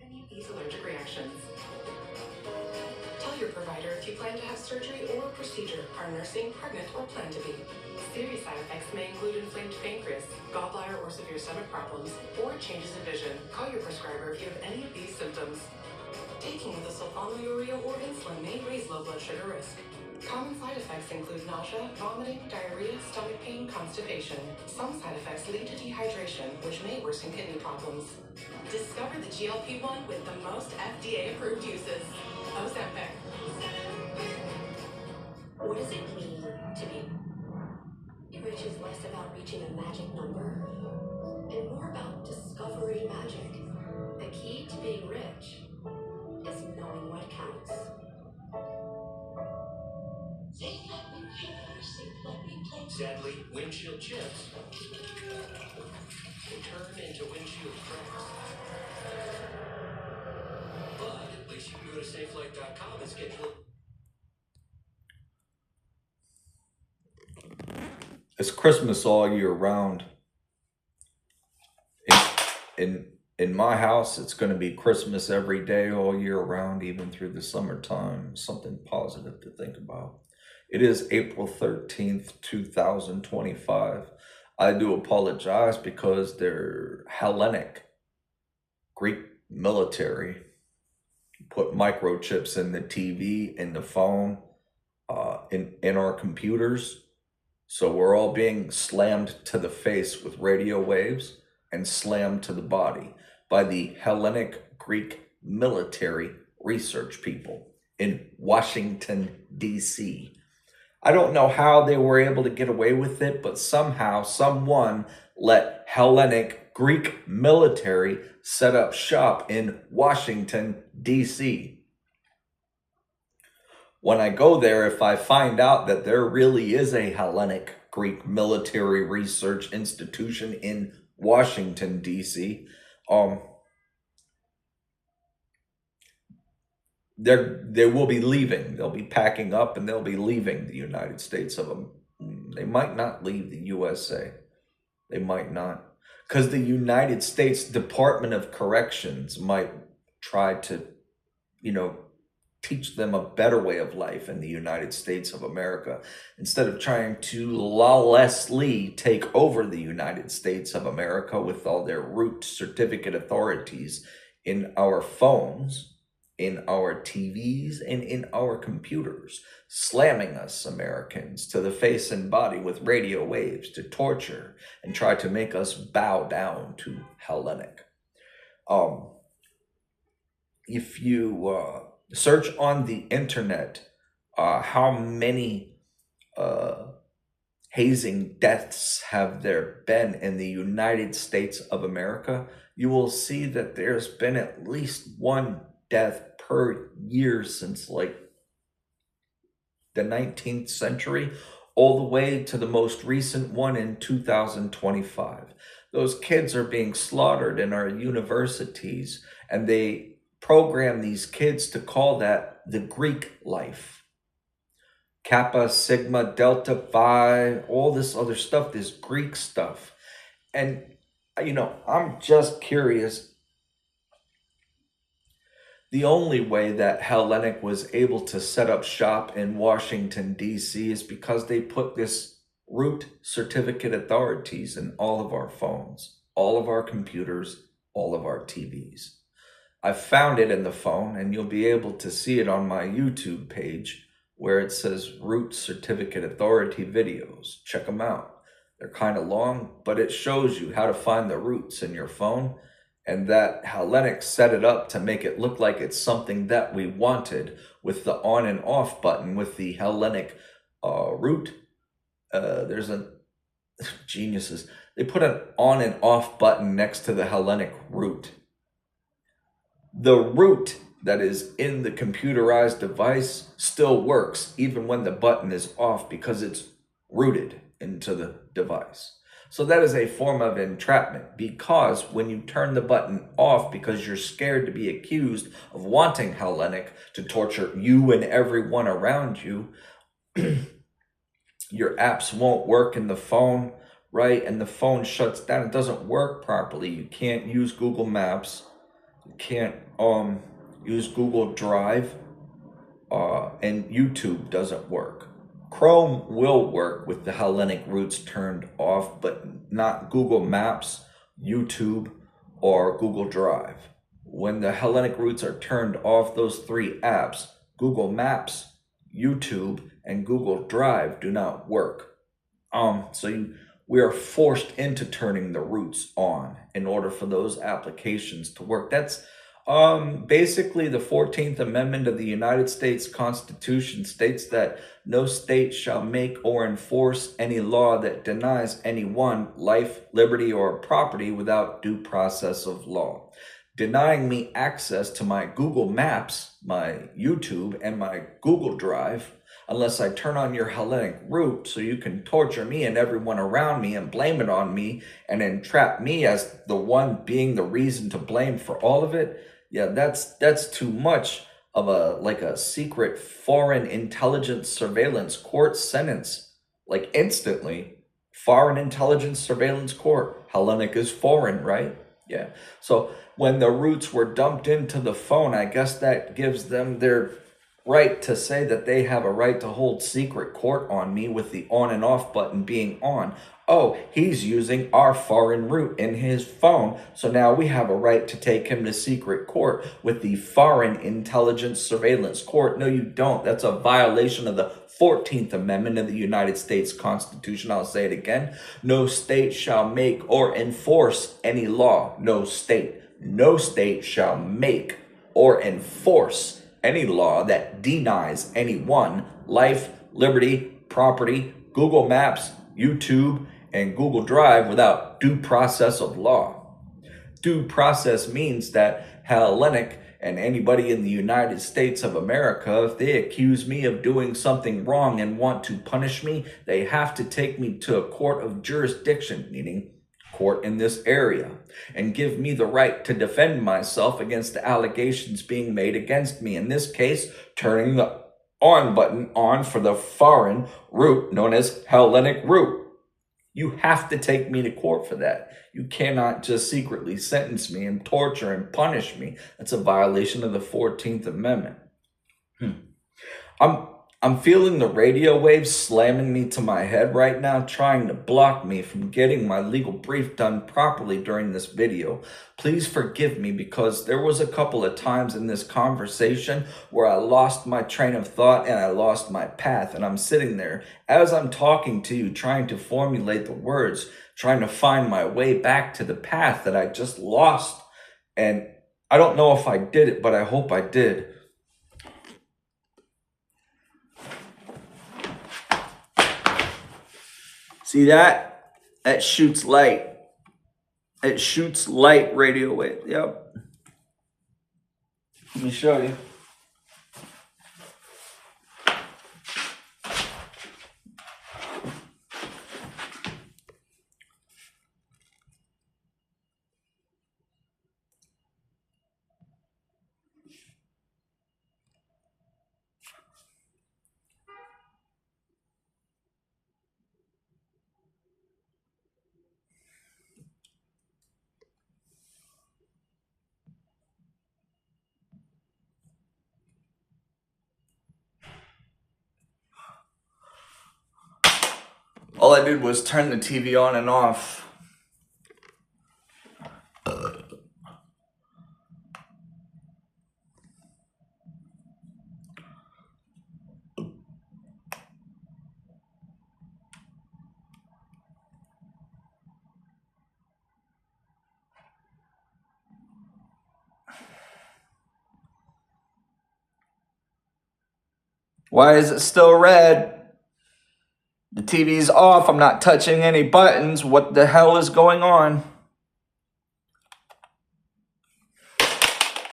These allergic reactions. Tell your provider if you plan to have surgery or a procedure, are nursing, pregnant, or plan to be. Serious side effects may include inflamed pancreas, gallbladder or severe stomach problems, or changes in vision. Call your prescriber if you have any of these symptoms. Taking the sulfonylurea or insulin may raise low blood sugar risk. Common side effects include nausea, vomiting, diarrhea, stomach pain, constipation. Some side effects lead to dehydration, which may worsen kidney problems. Discover the GLP-1 with the most FDA-approved uses. Ozempic. What does it mean to be rich? Is less about reaching a magic number and more about discovering magic. The key to being rich is knowing what counts. Sadly, windshield chips can turn into windshield cracks. But at least you can go to safelight.com and schedule it. It's Christmas all year round. In my house, it's going to be Christmas every day all year round, even through the summertime. Something positive to think about. It is April 13th, 2025. I do apologize because they're Hellenic, Greek military, put microchips in the TV, in the phone, in our computers. So we're all being slammed to the face with radio waves and slammed to the body by the Hellenic Greek military research people in Washington, D.C. I don't know how they were able to get away with it, but somehow someone let Hellenic Greek military set up shop in Washington, D.C. When I go there, if I find out that there really is a Hellenic Greek military research institution in Washington, D.C., they will be leaving. They'll be packing up and they'll be leaving the United States of them. They might not leave the USA. They might not. Because the United States Department of Corrections might try to, teach them a better way of life in the United States of America, instead of trying to lawlessly take over the United States of America with all their root certificate authorities in our phones, in our TVs, and in our computers, slamming us Americans to the face and body with radio waves to torture and try to make us bow down to Hellenic. If you search on the internet how many hazing deaths have there been in the United States of America, you will see that there's been at least one death per year since like the 19th century, all the way to the most recent one in 2025. Those kids are being slaughtered in our universities, and they program these kids to call that the Greek life. Kappa, Sigma, Delta, Phi, all this other stuff, this Greek stuff. And, I'm just curious. The only way that Hellenic was able to set up shop in Washington, D.C. is because they put this root certificate authorities in all of our phones, all of our computers, all of our TVs. I found it in the phone, and you'll be able to see it on my YouTube page where it says Root Certificate Authority videos. Check them out. They're kind of long, but it shows you how to find the roots in your phone, and that Hellenic set it up to make it look like it's something that we wanted, with the on and off button with the Hellenic root. There's a geniuses. They put an on and off button next to the Hellenic root. The root that is in the computerized device still works even when the button is off, because it's rooted into the device. So that is a form of entrapment, because when you turn the button off because you're scared to be accused of wanting Hellenic to torture you and everyone around you, your apps won't work in the phone, right? And the phone shuts down. It doesn't work properly. You can't use Google Maps. You can't use Google Drive, and YouTube doesn't work. Chrome will work with the Hellenic roots turned off, but not Google Maps, YouTube, or Google Drive. When the Hellenic roots are turned off, those three apps, Google Maps, YouTube, and Google Drive, do not work. We are forced into turning the roots on in order for those applications to work. That's basically the 14th Amendment of the United States Constitution states that no state shall make or enforce any law that denies anyone life, liberty, or property without due process of law. Denying me access to my Google Maps, my YouTube, and my Google Drive, unless I turn on your Hellenic root so you can torture me and everyone around me and blame it on me and entrap me as the one being the reason to blame for all of it. Yeah, that's too much of a secret foreign intelligence surveillance court sentence. Like instantly, foreign intelligence surveillance court. Hellenic is foreign, right? Yeah. So when the roots were dumped into the phone, I guess that gives them their right to say that they have a right to hold secret court on me with the on and off button being on. Oh, he's using our foreign root in his phone, so now we have a right to take him to secret court with the foreign intelligence surveillance court. No, you don't. That's a violation of the 14th Amendment of the United States Constitution. I'll say it again. No state shall make or enforce any law. No state shall make or enforce any law that denies anyone life, liberty, property, Google Maps, YouTube, and Google Drive without due process of law. Due process means that Hellenic and anybody in the United States of America, if they accuse me of doing something wrong and want to punish me, they have to take me to a court of jurisdiction, meaning court in this area, and give me the right to defend myself against the allegations being made against me. In this case, turning the on button on for the foreign root known as Hellenic root. You have to take me to court for that. You cannot just secretly sentence me and torture and punish me. That's a violation of the 14th Amendment. I'm feeling the radio waves slamming me to my head right now, trying to block me from getting my legal brief done properly during this video. Please forgive me because there was a couple of times in this conversation where I lost my train of thought and I lost my path. And I'm sitting there as I'm talking to you, trying to formulate the words, trying to find my way back to the path that I just lost. And I don't know if I did it, but I hope I did. See that? That shoots light. It shoots light radio wave. Yep. Let me show you. All I did was turn the TV on and off. Why is it still red? The TV's off. I'm not touching any buttons. What the hell is going on?